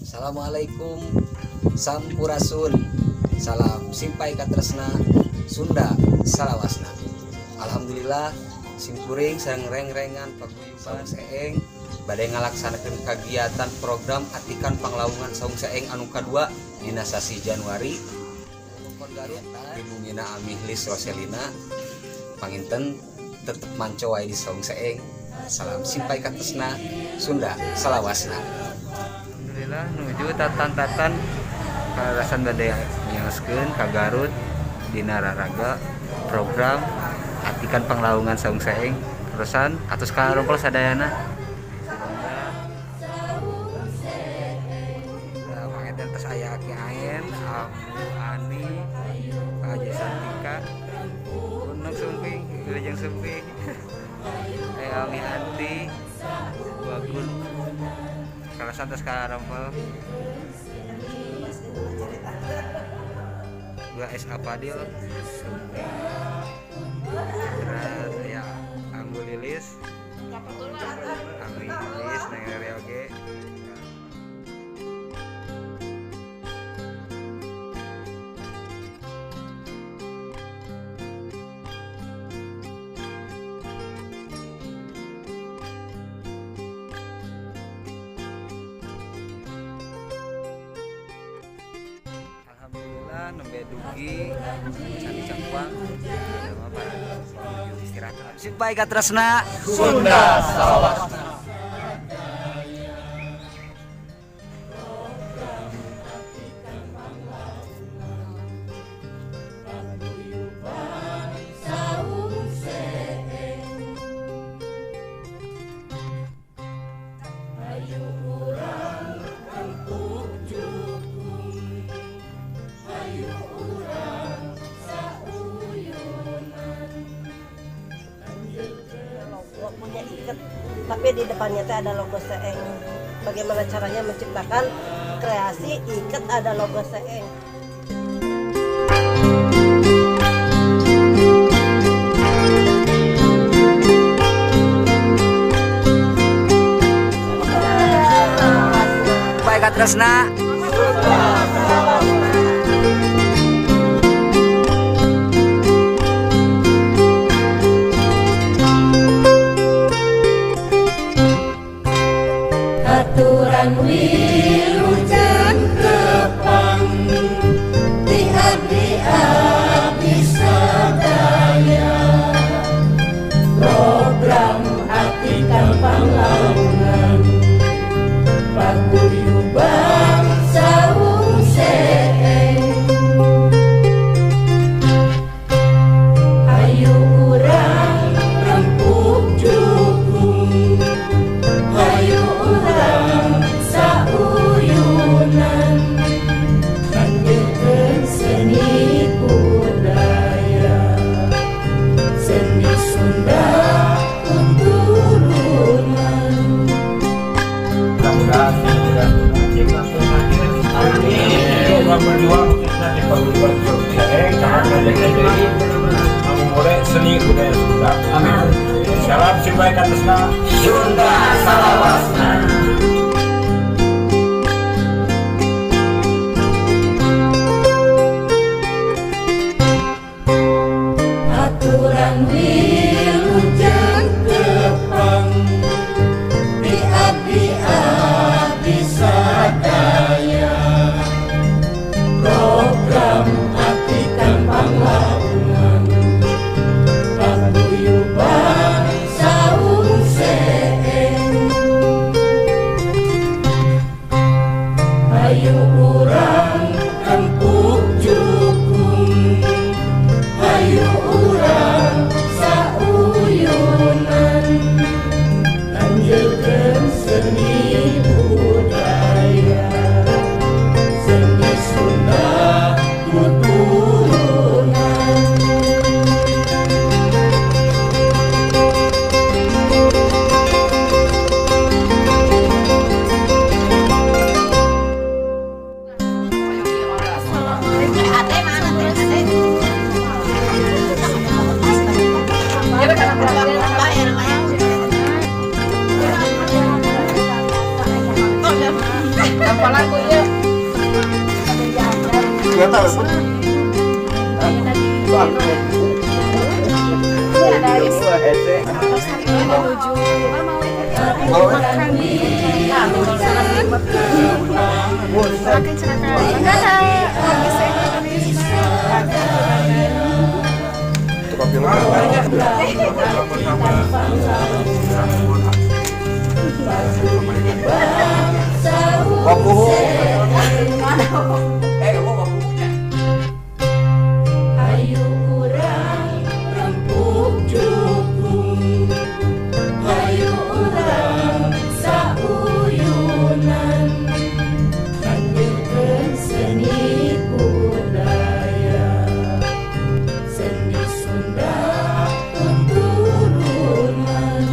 Assalamualaikum Sampurasun. Salam simpai katresna Sunda salawasna. Alhamdulillah simkuring sareng reng-rengan paguyuban seeng badai ngalaksanakeun kagiatan program atikan panglaungan saung seeng anu kadua dina sasi Januari. Pon Garut bibungina Amihlis Roselina panginten tetep manco wae di saung seeng. Salam simpai katresna Sunda salawasna. Alhamdulillah nuju tatan-tatan karasan badai nyaoskeun ka Garut dina raraga program atikan panglaungan saung saeng terusan atus karompol sadayana pangetan tes aya Ki Aen, Abu Ani, Haji Santika, Gunung Sumping, Wilujeng Sumping, Ami Anti, Bagun, karasan tes karompol. Gua S. Apadil terus ya Anggu Lilis Neng Rere oge nembe dugi Sandi Cangkuang sama para istirahat simpai katresna Sunda salawasna. Punya ikat, tapi di depannya teh ada logo seeng. Bagaimana caranya menciptakan kreasi ikat ada logo seeng? baik katresna aturan wilujeng tepang di abdi sadaya program atikan panglaungan paguyuban saung seeng hayu urang rempuk jukung hayu urang sauyunan lanjutkeun seni budaya seni Sunda turunan. Mudah-mudahan kita amin. Berjuang khususnya di paguyuban Seeng sangat menjadi mulai seni budaya Sunda. Amin. Salam simpai katresna Sunda salawasna. Aturan wilujeng tepang di abdi sadaya program atikan panglaungan paguyuban saung seeng hayu urang rempuk jukung hayu urang sauyunan lanjutkeun seni budaya seni Sunda turunan. Tanpa lagu ya. Gak tahu. Hayu urang rempuk jukung, hayu urang sauyunan, lanjutkeun seni budaya, seni Sunda turunan.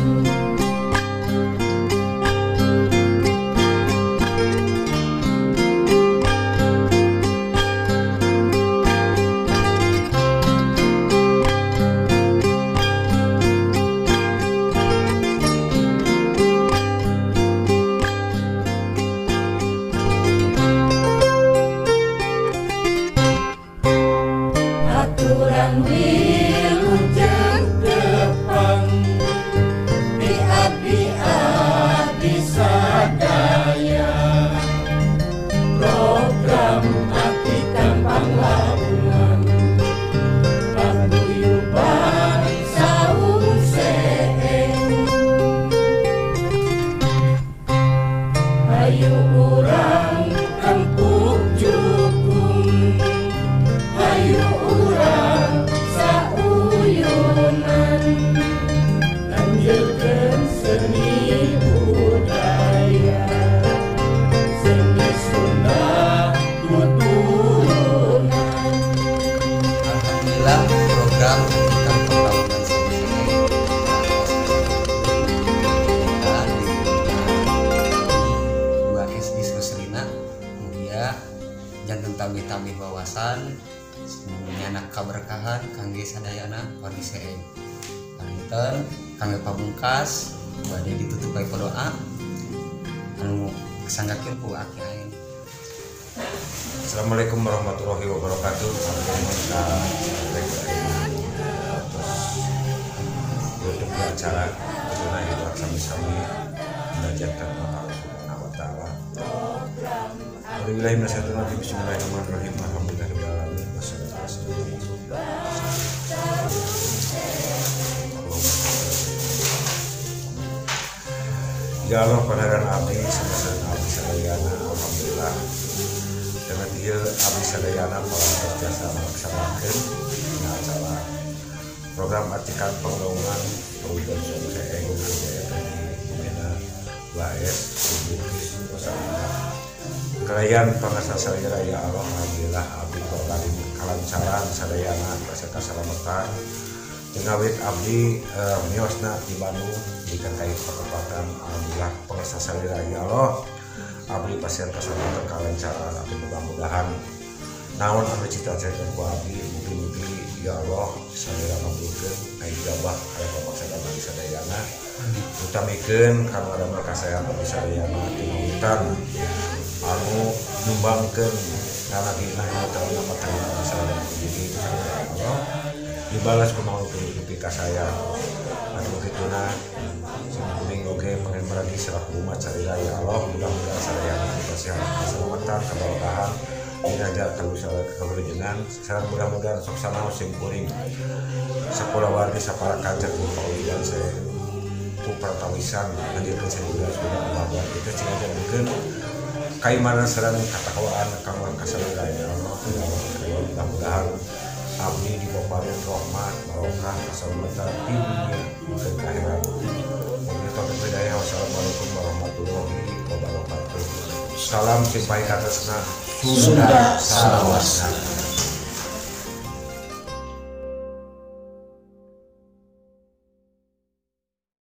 Aturan wilujeng tepang, diabdi sadaya, program atikan panglabungan, paguyuban saung seeng, hayu urang rempuk jukung, hayu urang sauyunan, lanjutkeun seni budaya, seni Sunda turunan. Alhamdulillah program Itikan Pembangunan Seni dan dua SD Susrina mugia janten tambih-tambih wawasan nyanak kaberkahan kangge sadayana wargi seeng panten kangge pamungkas bade ditutup bae doa anu kesanggakeun ku aki aing. Assalamualaikum warahmatullahi wabarakatuh. Untuk acara karena itu sami-sami mengajarkan Allah Subhanahu wa taala. Alhamdulillah bismillahirrahmanirrahim. Alhamdulillahirabbil alamin. Wassalatu wassalamu ala Rasulillah. Ya Allah pandangan abdi sama abdi sadayana alhamdulillah. Dengan ieu abdi sadayana paling jasa melaksanakeun acara program Atikan Pembangunan Perwujudan Seni Seeng di Bina Waes Bukis Kelayan pangasa sadayana ya Allah alhamdulillah abdi korban kalancaran sadayana beserta salamatan ngawit abdi miosna di Bandung di terkait pertempatan alhamdulillah pangasa sadayana ya Allah abdi pasien kesalamatan kalancaran abdi mudah-mudahan naon anu cita-cita ku abdi mugi-mugi ya Allah sadayana ngabulkeun ijabah aya pamaksana abdi sadayana utamikeun kana damel kasayang abdi sadayana tinungutan anu nyumbangkeun kana dina anu materi abdi sadayana jadi Allah dibalas kunaon tutupi kasayang anu kituna kuning oge pengen meragi selaku umat sadaya ya Allah mudah-mudahan sadayana dikasih keselamatan keberkahan dinajar keberjengan sareng mudah-mudahan sok sanaos sing kuring sapola wargi sapara kancer ku paulidan saya ku pertawisan ngajarkeun seni budaya Sunda Allah kita cingajarkeun kaimanan sareng katakwaan kang kasadaya ya Allah mudah-mudahan abdi dipaparin rahmat barokah keselamatan di dunia maupun akhirat. Wassalamualaikum warahmatullahi wabarakatuh. Salam simpai katasna Sunda Salawasna.